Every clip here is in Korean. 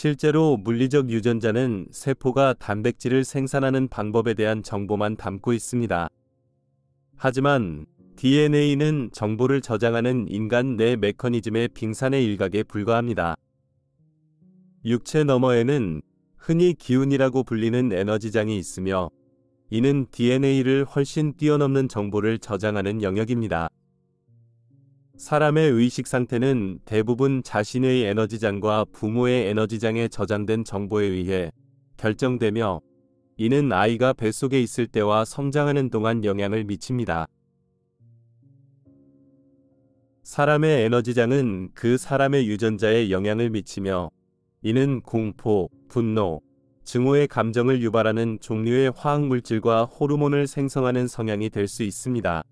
실제로 물리적 유전자는 세포가 단백질을 생산하는 방법에 대한 정보만 담고 있습니다. 하지만 DNA는 정보를 저장하는 인간 내 메커니즘의 빙산의 일각에 불과합니다. 육체 너머에는 흔히 기운이라고 불리는 에너지장이 있으며 이는 DNA를 훨씬 뛰어넘는 정보를 저장하는 영역입니다. 사람의 의식 상태는 대부분 자신의 에너지장과 부모의 에너지장에 저장된 정보에 의해 결정되며 이는 아이가 뱃속에 있을 때와 성장하는 동안 영향을 미칩니다. 사람의 에너지장은 그 사람의 유전자에 영향을 미치며 이는 공포, 분노, 증오의 감정을 유발하는 종류의 화학물질과 호르몬을 생성하는 성향이 될 수 있습니다.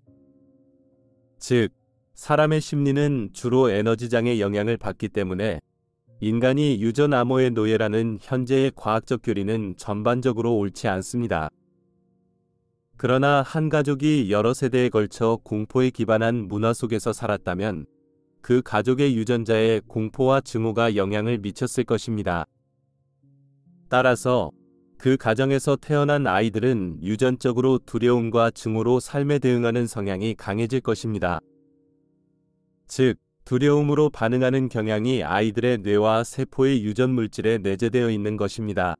즉, 사람의 심리는 주로 에너지장의 영향을 받기 때문에 인간이 유전 암호의 노예라는 현재의 과학적 교리는 전반적으로 옳지 않습니다. 그러나 한 가족이 여러 세대에 걸쳐 공포에 기반한 문화 속에서 살았다면 그 가족의 유전자에 공포와 증오가 영향을 미쳤을 것입니다. 따라서 그 가정에서 태어난 아이들은 유전적으로 두려움과 증오로 삶에 대응하는 성향이 강해질 것입니다. 즉, 두려움으로 반응하는 경향이 아이들의 뇌와 세포의 유전 물질에 내재되어 있는 것입니다.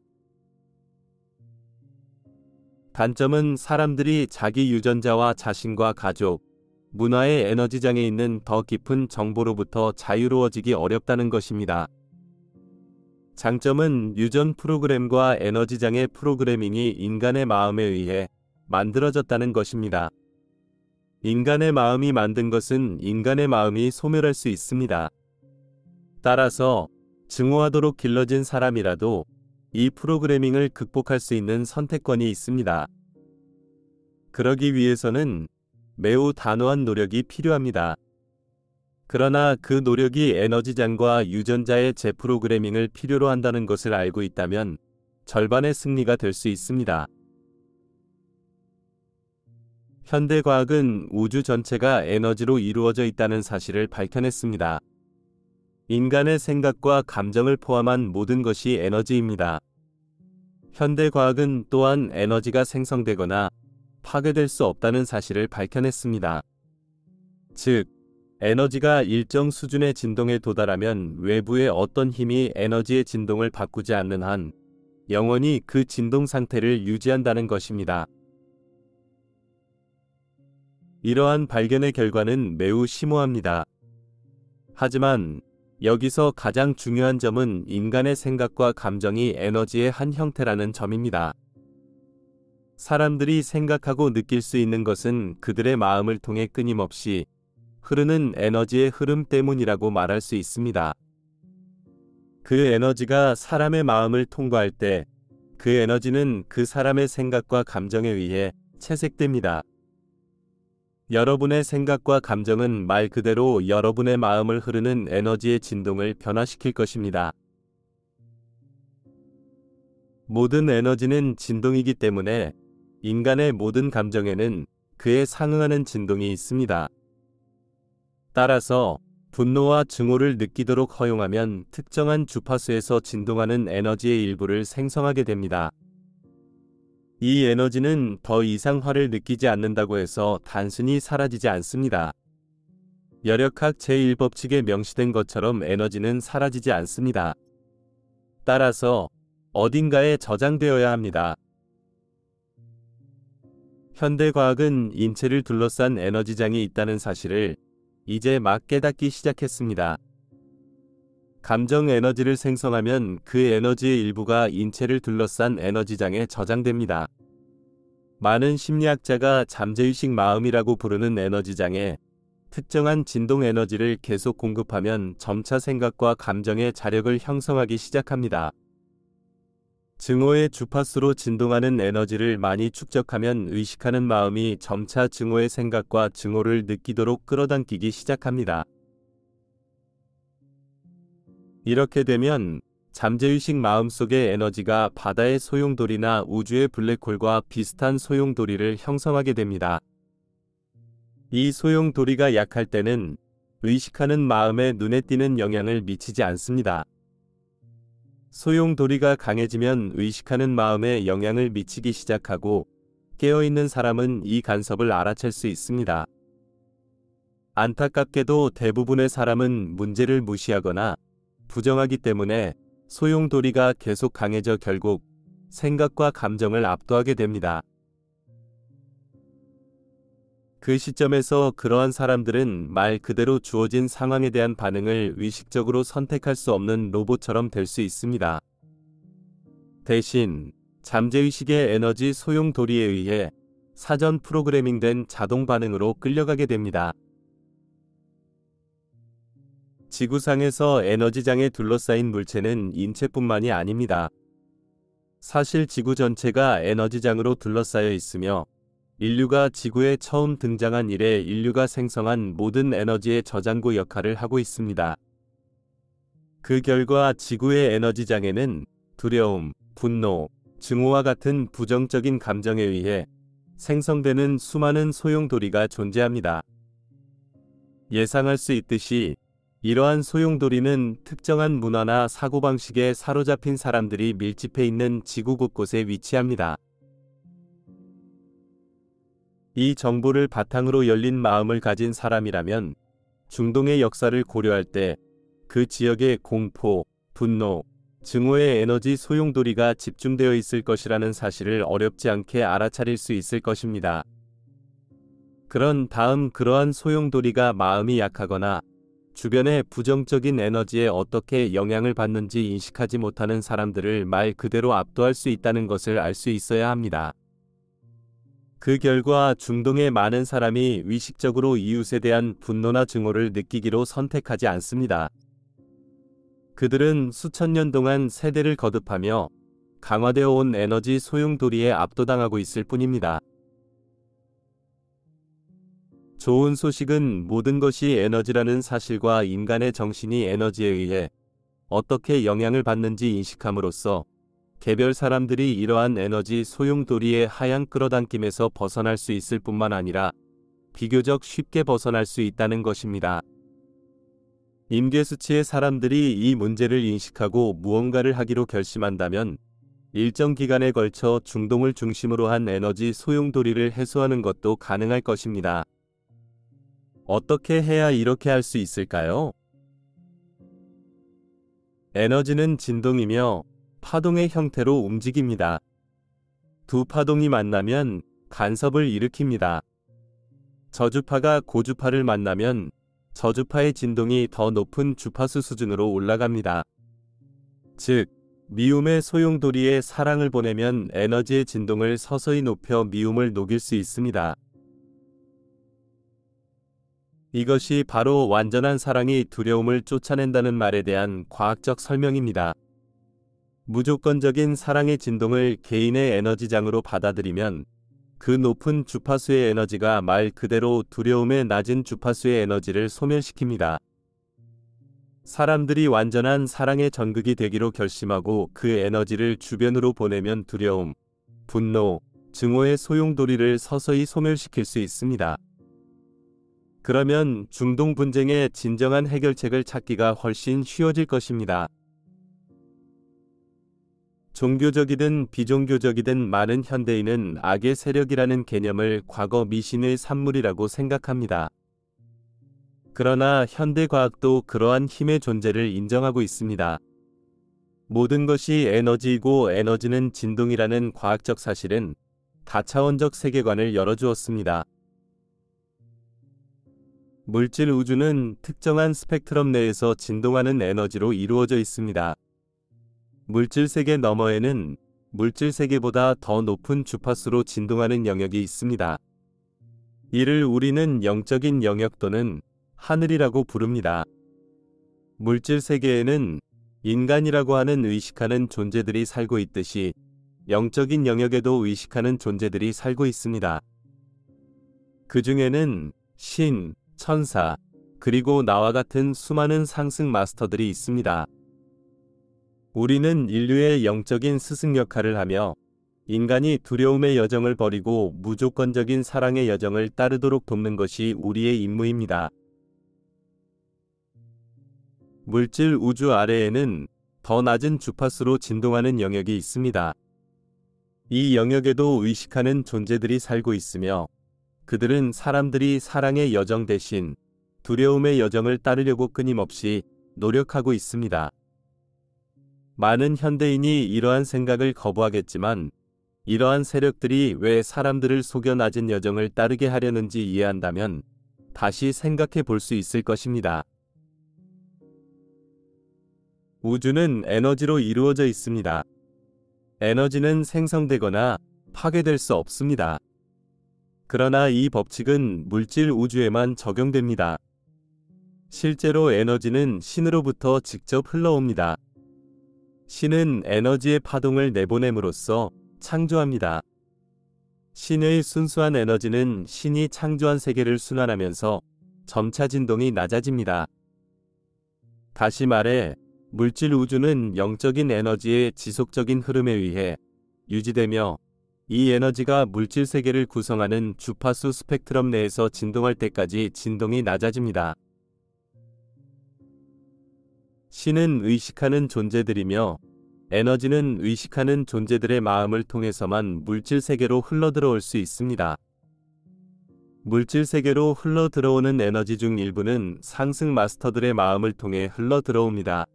단점은 사람들이 자기 유전자와 자신과 가족, 문화의 에너지장에 있는 더 깊은 정보로부터 자유로워지기 어렵다는 것입니다. 장점은 유전 프로그램과 에너지장의 프로그래밍이 인간의 마음에 의해 만들어졌다는 것입니다. 인간의 마음이 만든 것은 인간의 마음이 소멸할 수 있습니다. 따라서 증오하도록 길러진 사람이라도 이 프로그래밍을 극복할 수 있는 선택권이 있습니다. 그러기 위해서는 매우 단호한 노력이 필요합니다. 그러나 그 노력이 에너지장과 유전자의 재프로그래밍을 필요로 한다는 것을 알고 있다면 절반의 승리가 될 수 있습니다. 현대과학은 우주 전체가 에너지로 이루어져 있다는 사실을 밝혀냈습니다. 인간의 생각과 감정을 포함한 모든 것이 에너지입니다. 현대과학은 또한 에너지가 생성되거나 파괴될 수 없다는 사실을 밝혀냈습니다. 즉, 에너지가 일정 수준의 진동에 도달하면 외부의 어떤 힘이 에너지의 진동을 바꾸지 않는 한 영원히 그 진동 상태를 유지한다는 것입니다. 이러한 발견의 결과는 매우 심오합니다. 하지만 여기서 가장 중요한 점은 인간의 생각과 감정이 에너지의 한 형태라는 점입니다. 사람들이 생각하고 느낄 수 있는 것은 그들의 마음을 통해 끊임없이 흐르는 에너지의 흐름 때문이라고 말할 수 있습니다. 그 에너지가 사람의 마음을 통과할 때 그 에너지는 그 사람의 생각과 감정에 의해 채색됩니다. 여러분의 생각과 감정은 말 그대로 여러분의 마음을 흐르는 에너지의 진동을 변화시킬 것입니다. 모든 에너지는 진동이기 때문에 인간의 모든 감정에는 그에 상응하는 진동이 있습니다. 따라서 분노와 증오를 느끼도록 허용하면 특정한 주파수에서 진동하는 에너지의 일부를 생성하게 됩니다. 이 에너지는 더 이상 화를 느끼지 않는다고 해서 단순히 사라지지 않습니다. 열역학 제1법칙에 명시된 것처럼 에너지는 사라지지 않습니다. 따라서 어딘가에 저장되어야 합니다. 현대과학은 인체를 둘러싼 에너지장이 있다는 사실을 이제 막 깨닫기 시작했습니다. 감정 에너지를 생성하면 그 에너지의 일부가 인체를 둘러싼 에너지장에 저장됩니다. 많은 심리학자가 잠재의식 마음이라고 부르는 에너지장에 특정한 진동 에너지를 계속 공급하면 점차 생각과 감정의 자력을 형성하기 시작합니다. 증오의 주파수로 진동하는 에너지를 많이 축적하면 의식하는 마음이 점차 증오의 생각과 증오를 느끼도록 끌어당기기 시작합니다. 이렇게 되면 잠재의식 마음속의 에너지가 바다의 소용돌이나 우주의 블랙홀과 비슷한 소용돌이를 형성하게 됩니다. 이 소용돌이가 약할 때는 의식하는 마음에 눈에 띄는 영향을 미치지 않습니다. 소용돌이가 강해지면 의식하는 마음에 영향을 미치기 시작하고 깨어있는 사람은 이 간섭을 알아챌 수 있습니다. 안타깝게도 대부분의 사람은 문제를 무시하거나 부정하기 때문에 소용돌이가 계속 강해져 결국 생각과 감정을 압도하게 됩니다. 그 시점에서 그러한 사람들은 말 그대로 주어진 상황에 대한 반응을 의식적으로 선택할 수 없는 로봇처럼 될 수 있습니다. 대신 잠재의식의 에너지 소용돌이에 의해 사전 프로그래밍된 자동 반응으로 끌려가게 됩니다. 지구상에서 에너지장에 둘러싸인 물체는 인체뿐만이 아닙니다. 사실 지구 전체가 에너지장으로 둘러싸여 있으며 인류가 지구에 처음 등장한 이래 인류가 생성한 모든 에너지의 저장고 역할을 하고 있습니다. 그 결과 지구의 에너지장에는 두려움, 분노, 증오와 같은 부정적인 감정에 의해 생성되는 수많은 소용돌이가 존재합니다. 예상할 수 있듯이 이러한 소용돌이는 특정한 문화나 사고방식에 사로잡힌 사람들이 밀집해 있는 지구 곳곳에 위치합니다. 이 정보를 바탕으로 열린 마음을 가진 사람이라면 중동의 역사를 고려할 때 그 지역의 공포, 분노, 증오의 에너지 소용돌이가 집중되어 있을 것이라는 사실을 어렵지 않게 알아차릴 수 있을 것입니다. 그런 다음 그러한 소용돌이가 마음이 약하거나 주변의 부정적인 에너지에 어떻게 영향을 받는지 인식하지 못하는 사람들을 말 그대로 압도할 수 있다는 것을 알 수 있어야 합니다. 그 결과 중동의 많은 사람이 의식적으로 이웃에 대한 분노나 증오를 느끼기로 선택하지 않습니다. 그들은 수천 년 동안 세대를 거듭하며 강화되어 온 에너지 소용돌이에 압도당하고 있을 뿐입니다. 좋은 소식은 모든 것이 에너지라는 사실과 인간의 정신이 에너지에 의해 어떻게 영향을 받는지 인식함으로써 개별 사람들이 이러한 에너지 소용돌이의 하향 끌어당김에서 벗어날 수 있을 뿐만 아니라 비교적 쉽게 벗어날 수 있다는 것입니다. 임계수치의 사람들이 이 문제를 인식하고 무언가를 하기로 결심한다면 일정 기간에 걸쳐 중동을 중심으로 한 에너지 소용돌이를 해소하는 것도 가능할 것입니다. 어떻게 해야 이렇게 할 수 있을까요? 에너지는 진동이며 파동의 형태로 움직입니다. 두 파동이 만나면 간섭을 일으킵니다. 저주파가 고주파를 만나면 저주파의 진동이 더 높은 주파수 수준으로 올라갑니다. 즉, 미움의 소용돌이에 사랑을 보내면 에너지의 진동을 서서히 높여 미움을 녹일 수 있습니다. 이것이 바로 완전한 사랑이 두려움을 쫓아낸다는 말에 대한 과학적 설명입니다. 무조건적인 사랑의 진동을 개인의 에너지장으로 받아들이면 그 높은 주파수의 에너지가 말 그대로 두려움의 낮은 주파수의 에너지를 소멸시킵니다. 사람들이 완전한 사랑의 전극이 되기로 결심하고 그 에너지를 주변으로 보내면 두려움, 분노, 증오의 소용돌이를 서서히 소멸시킬 수 있습니다. 그러면 중동 분쟁의 진정한 해결책을 찾기가 훨씬 쉬워질 것입니다. 종교적이든 비종교적이든 많은 현대인은 악의 세력이라는 개념을 과거 미신의 산물이라고 생각합니다. 그러나 현대 과학도 그러한 힘의 존재를 인정하고 있습니다. 모든 것이 에너지이고 에너지는 진동이라는 과학적 사실은 다차원적 세계관을 열어주었습니다. 물질 우주는 특정한 스펙트럼 내에서 진동하는 에너지로 이루어져 있습니다. 물질 세계 너머에는 물질 세계보다 더 높은 주파수로 진동하는 영역이 있습니다. 이를 우리는 영적인 영역 또는 하늘이라고 부릅니다. 물질 세계에는 인간이라고 하는 의식하는 존재들이 살고 있듯이 영적인 영역에도 의식하는 존재들이 살고 있습니다. 그 중에는 신, 천사, 그리고 나와 같은 수많은 상승 마스터들이 있습니다. 우리는 인류의 영적인 스승 역할을 하며 인간이 두려움의 여정을 버리고 무조건적인 사랑의 여정을 따르도록 돕는 것이 우리의 임무입니다. 물질 우주 아래에는 더 낮은 주파수로 진동하는 영역이 있습니다. 이 영역에도 의식하는 존재들이 살고 있으며 그들은 사람들이 사랑의 여정 대신 두려움의 여정을 따르려고 끊임없이 노력하고 있습니다. 많은 현대인이 이러한 생각을 거부하겠지만 이러한 세력들이 왜 사람들을 속여 낮은 여정을 따르게 하려는지 이해한다면 다시 생각해 볼 수 있을 것입니다. 우주는 에너지로 이루어져 있습니다. 에너지는 생성되거나 파괴될 수 없습니다. 그러나 이 법칙은 물질 우주에만 적용됩니다. 실제로 에너지는 신으로부터 직접 흘러옵니다. 신은 에너지의 파동을 내보냄으로써 창조합니다. 신의 순수한 에너지는 신이 창조한 세계를 순환하면서 점차 진동이 낮아집니다. 다시 말해, 물질 우주는 영적인 에너지의 지속적인 흐름에 의해 유지되며 이 에너지가 물질 세계를 구성하는 주파수 스펙트럼 내에서 진동할 때까지 진동이 낮아집니다. 신은 의식하는 존재들이며 에너지는 의식하는 존재들의 마음을 통해서만 물질 세계로 흘러들어올 수 있습니다. 물질 세계로 흘러들어오는 에너지 중 일부는 상승 마스터들의 마음을 통해 흘러들어옵니다.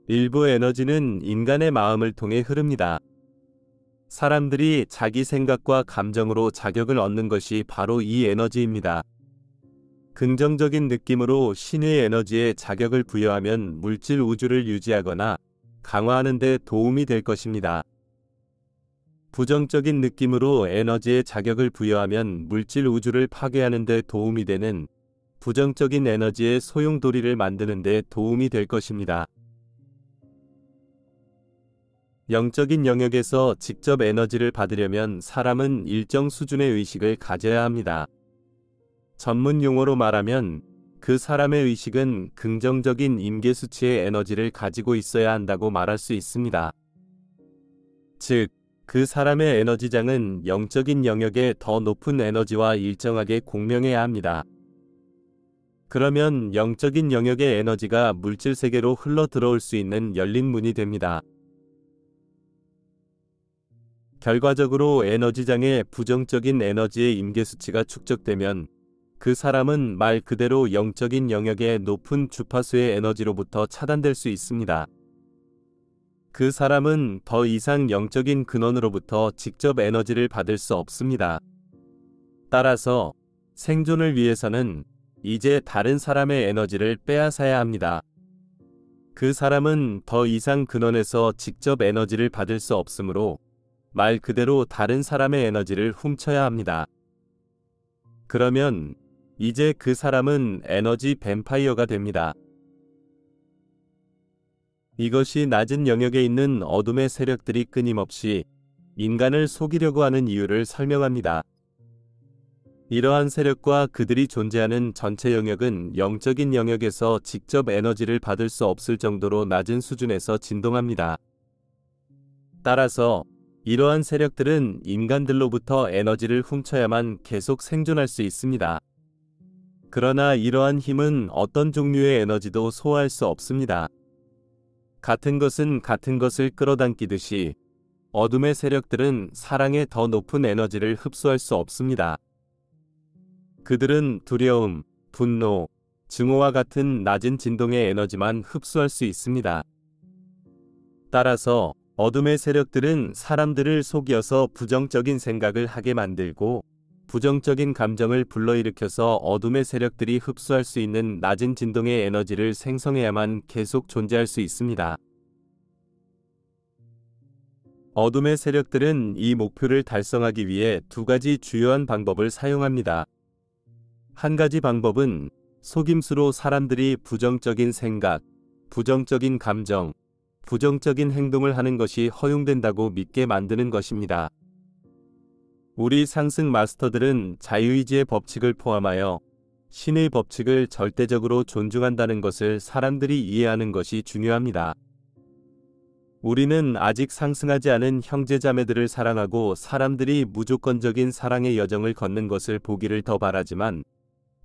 일부 에너지는 인간의 마음을 통해 흐릅니다. 사람들이 자기 생각과 감정으로 자격을 얻는 것이 바로 이 에너지입니다. 긍정적인 느낌으로 신의 에너지에 자격을 부여하면 물질 우주를 유지하거나 강화하는 데 도움이 될 것입니다. 부정적인 느낌으로 에너지에 자격을 부여하면 물질 우주를 파괴하는 데 도움이 되는 부정적인 에너지의 소용돌이를 만드는 데 도움이 될 것입니다. 영적인 영역에서 직접 에너지를 받으려면 사람은 일정 수준의 의식을 가져야 합니다. 전문 용어로 말하면 그 사람의 의식은 긍정적인 임계 수치의 에너지를 가지고 있어야 한다고 말할 수 있습니다. 즉, 그 사람의 에너지장은 영적인 영역의 더 높은 에너지와 일정하게 공명해야 합니다. 그러면 영적인 영역의 에너지가 물질 세계로 흘러 들어올 수 있는 열린 문이 됩니다. 결과적으로 에너지장에 부정적인 에너지의 임계 수치가 축적되면 그 사람은 말 그대로 영적인 영역의 높은 주파수의 에너지로부터 차단될 수 있습니다. 그 사람은 더 이상 영적인 근원으로부터 직접 에너지를 받을 수 없습니다. 따라서 생존을 위해서는 이제 다른 사람의 에너지를 빼앗아야 합니다. 그 사람은 더 이상 근원에서 직접 에너지를 받을 수 없으므로 말 그대로 다른 사람의 에너지를 훔쳐야 합니다. 그러면 이제 그 사람은 에너지 뱀파이어가 됩니다. 이것이 낮은 영역에 있는 어둠의 세력들이 끊임없이 인간을 속이려고 하는 이유를 설명합니다. 이러한 세력과 그들이 존재하는 전체 영역은 영적인 영역에서 직접 에너지를 받을 수 없을 정도로 낮은 수준에서 진동합니다. 따라서 이러한 세력들은 인간들로부터 에너지를 훔쳐야만 계속 생존할 수 있습니다. 그러나 이러한 힘은 어떤 종류의 에너지도 소화할 수 없습니다. 같은 것은 같은 것을 끌어당기듯이 어둠의 세력들은 사랑의 더 높은 에너지를 흡수할 수 없습니다. 그들은 두려움, 분노, 증오와 같은 낮은 진동의 에너지만 흡수할 수 있습니다. 따라서 어둠의 세력들은 사람들을 속여서 부정적인 생각을 하게 만들고 부정적인 감정을 불러일으켜서 어둠의 세력들이 흡수할 수 있는 낮은 진동의 에너지를 생성해야만 계속 존재할 수 있습니다. 어둠의 세력들은 이 목표를 달성하기 위해 두 가지 주요한 방법을 사용합니다. 한 가지 방법은 속임수로 사람들이 부정적인 생각, 부정적인 감정, 부정적인 행동을 하는 것이 허용된다고 믿게 만드는 것입니다. 우리 상승 마스터들은 자유의지의 법칙을 포함하여 신의 법칙을 절대적으로 존중한다는 것을 사람들이 이해하는 것이 중요합니다. 우리는 아직 상승하지 않은 형제자매들을 사랑하고 사람들이 무조건적인 사랑의 여정을 걷는 것을 보기를 더 바라지만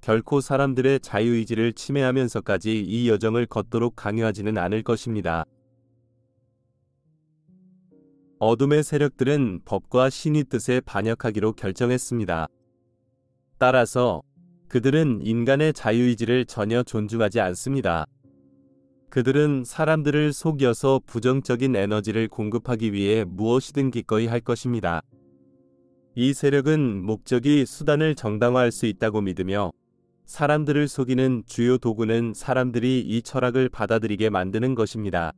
결코 사람들의 자유의지를 침해하면서까지 이 여정을 걷도록 강요하지는 않을 것입니다. 어둠의 세력들은 법과 신의 뜻에 반역하기로 결정했습니다. 따라서 그들은 인간의 자유의지를 전혀 존중하지 않습니다. 그들은 사람들을 속여서 부정적인 에너지를 공급하기 위해 무엇이든 기꺼이 할 것입니다. 이 세력은 목적이 수단을 정당화할 수 있다고 믿으며 사람들을 속이는 주요 도구는 사람들이 이 철학을 받아들이게 만드는 것입니다.